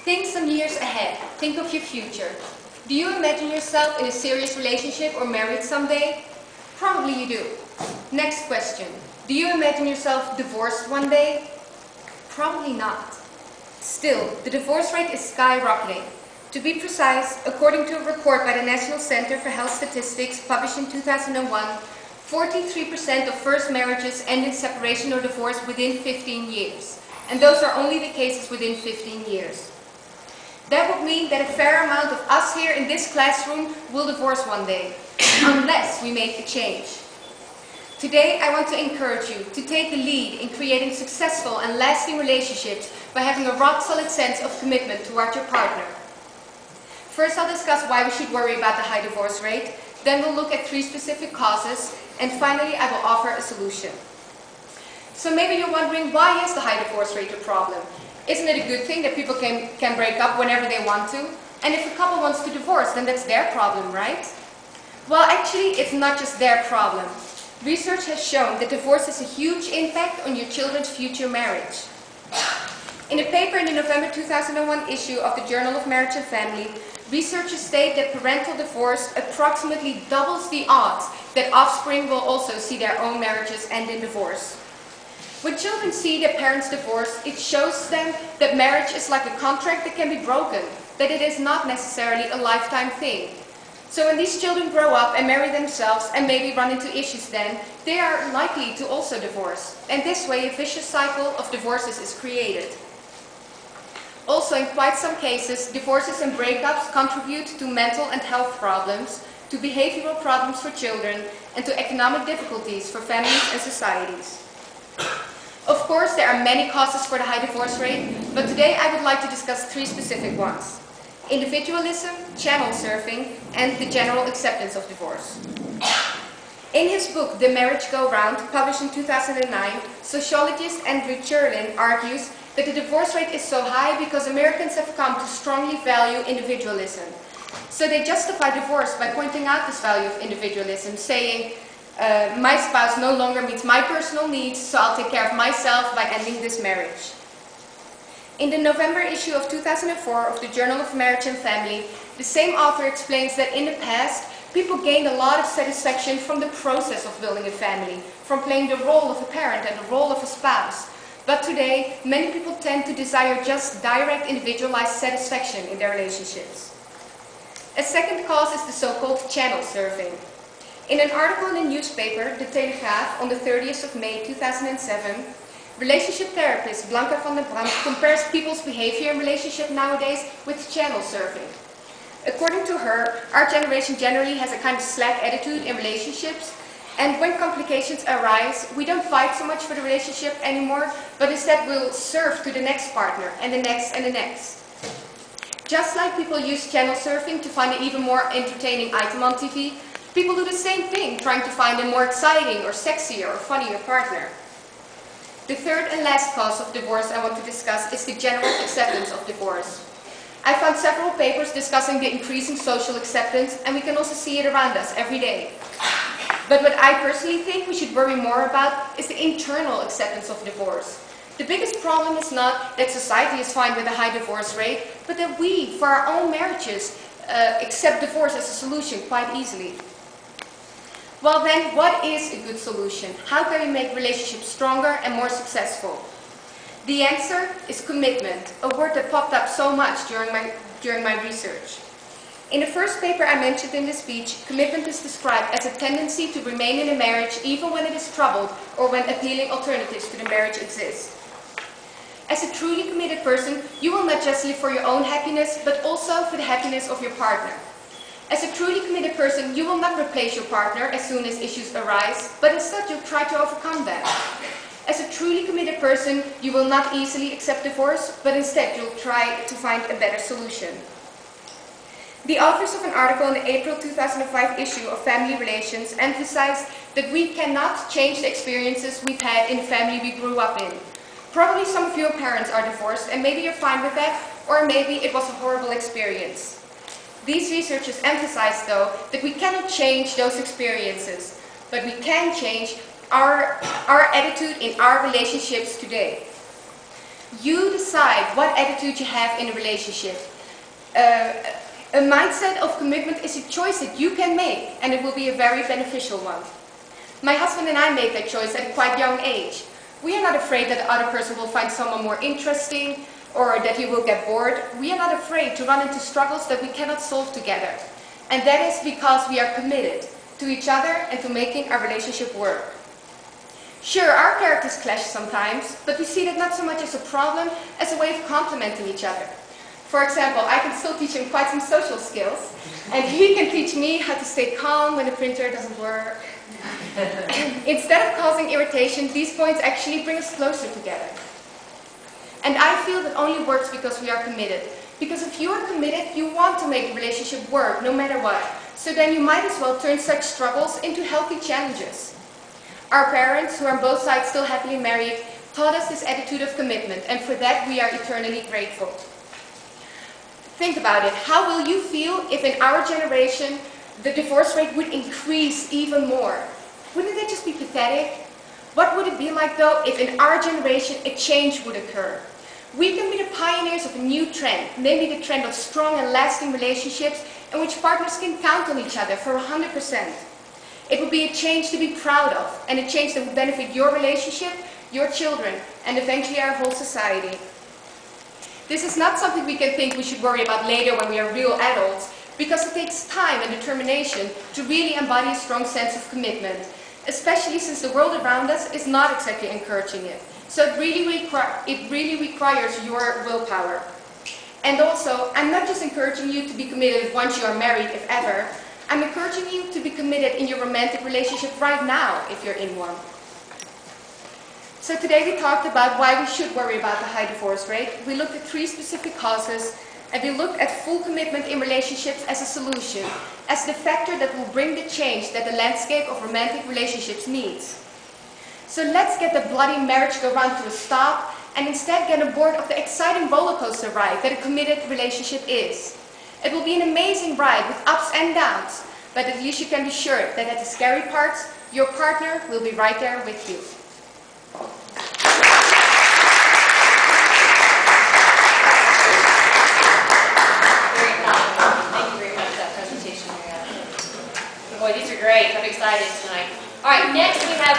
Think some years ahead. Think of your future. Do you imagine yourself in a serious relationship or married someday? Probably you do. Next question. Do you imagine yourself divorced one day? Probably not. Still, the divorce rate is skyrocketing. To be precise, according to a report by the National Center for Health Statistics published in 2001, 43% of first marriages end in separation or divorce within 15 years. And those are only the cases within 15 years. That would mean that a fair amount of us here in this classroom will divorce one day, unless we make a change. Today, I want to encourage you to take the lead in creating successful and lasting relationships by having a rock-solid sense of commitment toward your partner. First, I'll discuss why we should worry about the high divorce rate, then we'll look at 3 specific causes, and finally, I will offer a solution. So maybe you're wondering, why is the high divorce rate a problem? Isn't it a good thing that people can break up whenever they want to? And if a couple wants to divorce, then that's their problem, right? Well, actually, it's not just their problem. Research has shown that divorce has a huge impact on your children's future marriage. In a paper in the November 2001 issue of the Journal of Marriage and Family, researchers state that parental divorce approximately doubles the odds that offspring will also see their own marriages end in divorce. When children see their parents divorce, it shows them that marriage is like a contract that can be broken, that it is not necessarily a lifetime thing. So when these children grow up and marry themselves and maybe run into issues then, they are likely to also divorce. And this way a vicious cycle of divorces is created. Also, in quite some cases, divorces and breakups contribute to mental and health problems, to behavioral problems for children, and to economic difficulties for families and societies. Of course, there are many causes for the high divorce rate, but today I would like to discuss 3 specific ones: individualism, channel surfing, and the general acceptance of divorce. In his book, The Marriage Go Round, published in 2009, sociologist Andrew Cherlin argues that the divorce rate is so high because Americans have come to strongly value individualism. So they justify divorce by pointing out this value of individualism, saying, my spouse no longer meets my personal needs, so I'll take care of myself by ending this marriage. In the November issue of 2004 of the Journal of Marriage and Family, the same author explains that in the past, people gained a lot of satisfaction from the process of building a family, from playing the role of a parent and the role of a spouse. But today, many people tend to desire just direct individualized satisfaction in their relationships. A second cause is the so-called channel surfing. In an article in the newspaper, De Telegraaf, on the 30th of May 2007, relationship therapist Blanca van der Brandt compares people's behavior in relationship nowadays with channel surfing. According to her, our generation generally has a kind of slack attitude in relationships, and when complications arise, we don't fight so much for the relationship anymore, but instead we'll surf to the next partner, and the next, and the next. Just like people use channel surfing to find an even more entertaining item on TV, people do the same thing, trying to find a more exciting or sexier or funnier partner. The third and last cause of divorce I want to discuss is the general acceptance of divorce. I found several papers discussing the increasing social acceptance, and we can also see it around us every day. But what I personally think we should worry more about is the internal acceptance of divorce. The biggest problem is not that society is fine with a high divorce rate, but that we, for our own marriages, accept divorce as a solution quite easily. Well then, what is a good solution? How can we make relationships stronger and more successful? The answer is commitment, a word that popped up so much during my research. In the first paper I mentioned in this speech, commitment is described as a tendency to remain in a marriage even when it is troubled or when appealing alternatives to the marriage exist. As a truly committed person, you will not just live for your own happiness, but also for the happiness of your partner. As a truly committed person, you will not replace your partner as soon as issues arise, but instead you'll try to overcome them. As a truly committed person, you will not easily accept divorce, but instead you'll try to find a better solution. The authors of an article in the April 2005 issue of Family Relations emphasized that we cannot change the experiences we've had in the family we grew up in. Probably some of your parents are divorced, and maybe you're fine with that, or maybe it was a horrible experience. These researchers emphasize, though, that we cannot change those experiences, but we can change our attitude in our relationships today. You decide what attitude you have in a relationship. A mindset of commitment is a choice that you can make, and it will be a very beneficial one. My husband and I made that choice at a quite young age. We are not afraid that the other person will find someone more interesting or that he will get bored. We are not afraid to run into struggles that we cannot solve together. And that is because we are committed to each other and to making our relationship work. Sure, our characters clash sometimes, but we see that not so much as a problem as a way of complementing each other. For example, I can still teach him quite some social skills, and he can teach me how to stay calm when the printer doesn't work. Instead of causing irritation, these points actually bring us closer together. And I feel that only works because we are committed. Because if you are committed, you want to make the relationship work no matter what. So then you might as well turn such struggles into healthy challenges. Our parents, who are on both sides still happily married, taught us this attitude of commitment, and for that we are eternally grateful. Think about it. How will you feel if in our generation the divorce rate would increase even more? Wouldn't that just be pathetic? What would it be like though if in our generation a change would occur? We can be the pioneers of a new trend, namely the trend of strong and lasting relationships in which partners can count on each other for 100%. It would be a change to be proud of, and a change that would benefit your relationship, your children, and eventually our whole society. This is not something we can think we should worry about later when we are real adults, because it takes time and determination to really embody a strong sense of commitment, especially since the world around us is not exactly encouraging it. So it really requires your willpower. And also, I'm not just encouraging you to be committed once you are married, if ever. I'm encouraging you to be committed in your romantic relationship right now, if you're in one. So today we talked about why we should worry about the high divorce rate. We looked at 3 specific causes, and we looked at full commitment in relationships as a solution, as the factor that will bring the change that the landscape of romantic relationships needs. So let's get the bloody merry-go-round to a stop, and instead get aboard of the exciting roller coaster ride that a committed relationship is. It will be an amazing ride with ups and downs, but at least you can be sure that at the scary parts, your partner will be right there with you. Boy, these are great. I'm excited tonight. All right, next we have